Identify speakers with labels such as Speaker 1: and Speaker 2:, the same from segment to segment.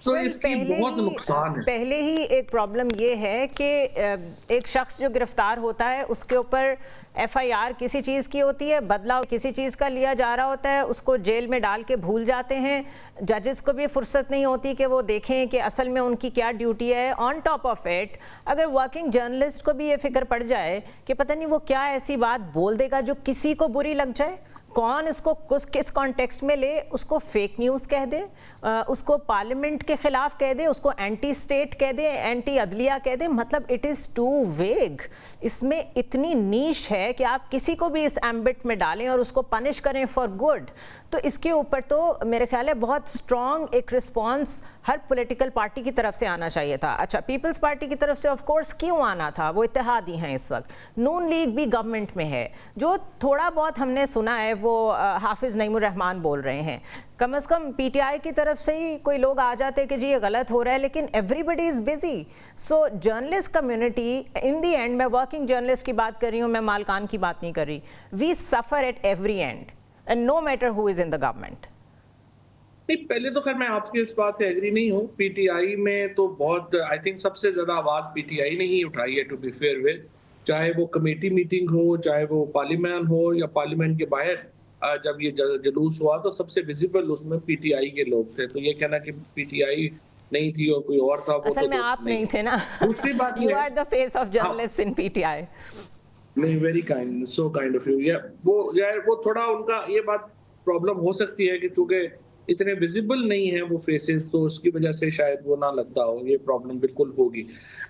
Speaker 1: سو اس کی بہت نقصان ہے.
Speaker 2: پہلے ہی ایک پرابلم یہ ہے کہ ایک شخص جو گرفتار ہوتا ہے اس کے اوپر ایف آئی آر کسی چیز کی ہوتی ہے, بدلہ کسی چیز کا لیا جا رہا ہوتا ہے, اس کو جیل میں ڈال کے بھول جاتے ہیں. ججز کو بھی فرصت نہیں ہوتی کہ وہ دیکھیں کہ اصل میں ان کی کیا ڈیوٹی ہے. آن ٹاپ آف ایٹ اگر ورکنگ جرنلسٹ کو بھی یہ فکر پڑ جائے کہ پتہ نہیں وہ کیا ایسی بات بول دے گا جو کسی کو بری لگ جائے, کون اس کو کس کانٹیکسٹ میں لے, اس کو فیک نیوز کہہ دے, اس کو پارلیمنٹ کے خلاف کہہ دے, اس کو اینٹی اسٹیٹ کہہ دے, اینٹی عدلیہ کہہ دے, مطلب اٹ از ٹو ویگ. اس میں اتنی نیش ہے کہ آپ کسی کو بھی اس ایمبٹ میں ڈالیں اور اس کو پنش کریں فار گڈ. تو اس کے اوپر تو میرے خیال ہے بہت اسٹرانگ ایک رسپانس ہر پولیٹیکل پارٹی کی طرف سے آنا چاہیے تھا. اچھا, پیپلز پارٹی کی طرف سے آف کورس کیوں آنا تھا, وہ اتحادی ہیں اس وقت. نون لیگ بھی گورنمنٹ میں ہے, جو تھوڑا بہت ہم نے سنا ہے وہ حافظ نعیم الرحمان بول رہے ہیں. کم از کم پی ٹی آئی کی طرف سے ہی کوئی لوگ آ جاتے کہ جی یہ غلط ہو رہا ہے, لیکن everybody is busy. So journalist community in the end, میں ورکنگ جرنلسٹ کی بات کر رہی ہوں, میں مالکان کی بات نہیں کر رہی, we suffer at every end and no matter who is in the government.
Speaker 1: نہیں, پہلے تو خیر میں آپ کی اس بات سے ایگری نہیں ہوں. پی ٹی آئی میں تو بہت آئی تھنک سب سے زیادہ آواز پی ٹی آئی نے ہی اٹھائی ہے, ٹو بی فیئر ود, چاہے وہ کمیٹی میٹنگ ہو, چاہے وہ پارلیمنٹ ہو, یا پارلیمنٹ کے باہر جب یہ جلوس ہوا تو سب سے ویزیبل اس میں پی ٹی آئی کے لوگ تھے. تو یہ کہنا کہ پی ٹی آئی نہیں تھی اور کوئی اور تھا, وہ
Speaker 2: اصل میں آپ نہیں تھے نا.
Speaker 1: دوسری بات
Speaker 2: you are the face of journalist in P T I.
Speaker 1: نہیں, very kind, so kind of you. وہ تھوڑا ان کا یہ بات پرابلم ہو سکتی ہے کہ چونکہ اتنے ویزیبل نہیں ہیں وہ فیسز, تو اس کی وجہ سے شاید وہ نہ لگتا ہو. یہ پرابلم بالکل ہوگی.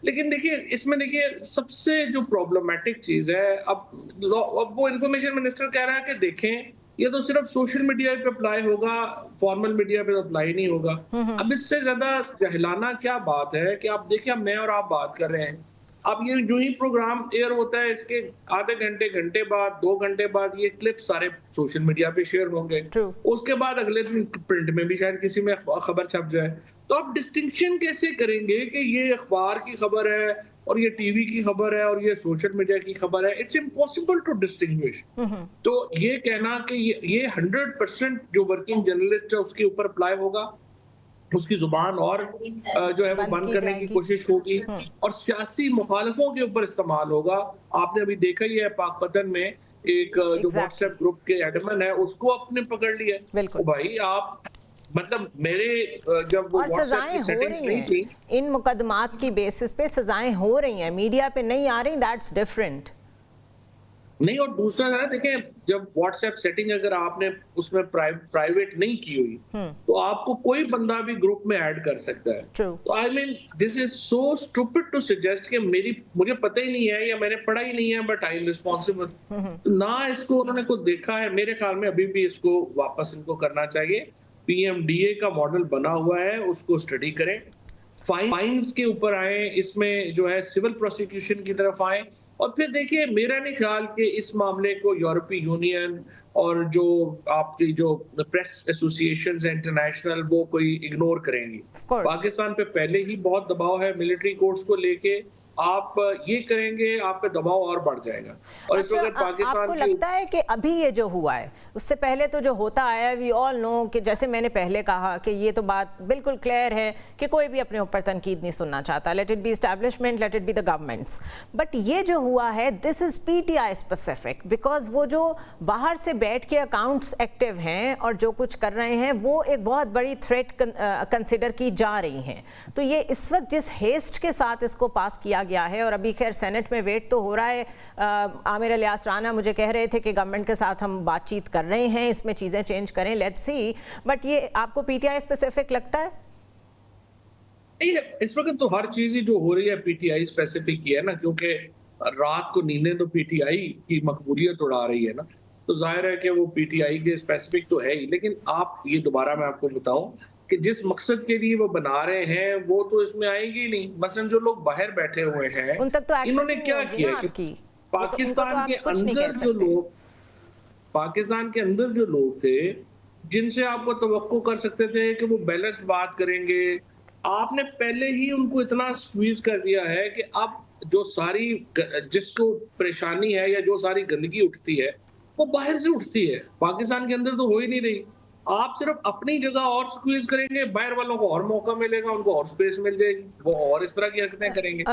Speaker 1: لیکن دیکھیے اس میں دیکھیے سب سے جو پرابلمٹک چیز ہے, اب وہ انفارمیشن منسٹر کہہ رہا ہے کہ دیکھیں یہ تو صرف سوشل میڈیا پہ اپلائی ہوگا, فارمل میڈیا پہ اپلائی نہیں ہوگا. اب اس سے زیادہ جہلانہ کیا بات ہے کہ آپ دیکھیں, میں اور آپ بات کر رہے ہیں, اب یہ جو ہی پروگرام ایئر ہوتا ہے اس کے آدھے گھنٹے بعد, 2 گھنٹے بعد یہ کلپ سارے سوشل میڈیا پہ شیئر ہوں گے. اس کے بعد اگلے دن پرنٹ میں بھی شاید کسی میں خبر چھپ جائے. تو آپ ڈسٹنکشن کیسے کریں گے کہ یہ اخبار کی خبر ہے اور یہ ٹی وی کی خبر ہے اور یہ سوشل میڈیا کی خبر ہے؟ It's impossible to distinguish. تو یہ کہنا کہ یہ 100% جو ورکنگ جرنلسٹ ہے اس کے اوپر اپلائی ہوگا, اس کی زبان اور جو ہے وہ بند کرنے کی کوشش ہوگی, اور سیاسی مخالفوں کے اوپر استعمال ہوگا. آپ نے ابھی دیکھا ہی ہے پاک پتن میں ایک جو واٹس ایپ گروپ کے ایڈمن ہے اس کو آپ نے پکڑ لیا. بھائی آپ مطلب میرے جب وہ واٹس ایپ کی سیٹنگز نہیں تھی,
Speaker 2: ان مقدمات کی بیسس پہ سزائیں ہو رہی ہیں, میڈیا پہ نہیں آ رہی, دیٹس ڈفرنٹ.
Speaker 1: نہیں, اور دوسرا ہے دیکھیں جب واٹس ایپ سیٹنگ اگر آپ نے اس میں پرائیویٹ نہیں کی ہوئی تو آپ کو کوئی بندہ بھی گروپ میں ایڈ کر سکتا ہے. تو آئی مین دس از سو اسٹوپڈ ٹو سجیسٹ کہ مجھے پتہ ہی نہیں ہے یا میں نے پڑھا ہی نہیں ہے بٹ آئی ایم ریسپانسبل. نہ اس کو انہوں نے کو دیکھا ہے. میرے خیال میں ابھی بھی اس کو واپس ان کو کرنا چاہیے. پی ایم ڈی اے کا ماڈل بنا ہوا ہے, اس کو اسٹڈی کریں, فائنز کے اوپر آئیں, اس میں جو ہے سول پروسیکیوشن کی طرف آئیں. اور پھر دیکھیے میرا نہیں خیال کہ اس معاملے کو یورپی یونین اور جو آپ کی جو پریس ایسوسی ایشنز ہیں انٹرنیشنل وہ کوئی اگنور کریں گی. پاکستان پہ پہلے ہی بہت دباؤ ہے ملٹری کورٹس کو لے کے, آپ یہ کریں گے آپ پہ دباؤ اور بڑھ جائے گا. اور اس وقت پاکستان
Speaker 2: آپ کو لگتا ہے کہ ابھی یہ جو ہوا ہے اس سے پہلے تو جو ہوتا آیا وی آل نو کہ جیسے میں نے پہلے کہا کہ یہ تو بات بالکل کلیئر ہے کہ کوئی بھی اپنے اوپر تنقید نہیں سننا چاہتا, let it be establishment, let it be the governments. But یہ جو ہوا ہے this is P T I specific, because وہ جو باہر سے بیٹھ کے اکاؤنٹس ایکٹیو ہیں اور جو کچھ کر رہے ہیں وہ ایک بہت بڑی تھریٹ کنسیڈر کی جا رہی ہیں. تو یہ اس وقت جس ہیسٹ کے ساتھ اس کو پاس کیا گیا ہے, اور ابھی خیر سینٹ میں ویٹ تو ہو رہا ہے, عامر الیاس رانا مجھے کہہ رہے تھے کہ گورنمنٹ کے ساتھ ہم بات چیت کر رہے ہیں, اس میں چیزیں چینج کریں, لیٹس سی. بٹ یہ آپ کو پی ٹی آئی اسپیسیفک لگتا ہے؟
Speaker 1: اس وقت تو ہر چیز ہی جو ہو رہی ہے پی ٹی آئی اسپیسیفک ہی ہے نا, کیونکہ رات کو نیندیں تو پی ٹی آئی کی مقبولیت اڑا رہی ہے نا, تو ظاہر ہے کہ وہ پی ٹی آئی کے اسپیسیفک تو ہے ہی. لیکن آپ یہ دوبارہ میں آپ کو بتاؤں کہ جس مقصد کے لیے وہ بنا رہے ہیں وہ تو اس میں آئیں گے ہی نہیں. مثلا جو لوگ باہر بیٹھے ہوئے ہیں انہوں نے کیا کیا کہ پاکستان کے اندر جو لوگ تھے جن سے آپ کو توقع کر سکتے تھے کہ وہ بیلنس بات کریں گے, آپ نے پہلے ہی ان کو اتنا سکویز کر دیا ہے کہ اب جو ساری جس کو پریشانی ہے یا جو ساری گندگی اٹھتی ہے وہ باہر سے اٹھتی ہے, پاکستان کے اندر تو ہو ہی نہیں رہی. آپ صرف اپنی جگہ اور سکویز کریں گے، باہر والوں کو اور موقع ملے گا، ان کو اور سپیس مل جائے گی، وہ اور اس طرح کی حرکتیں کریں گے.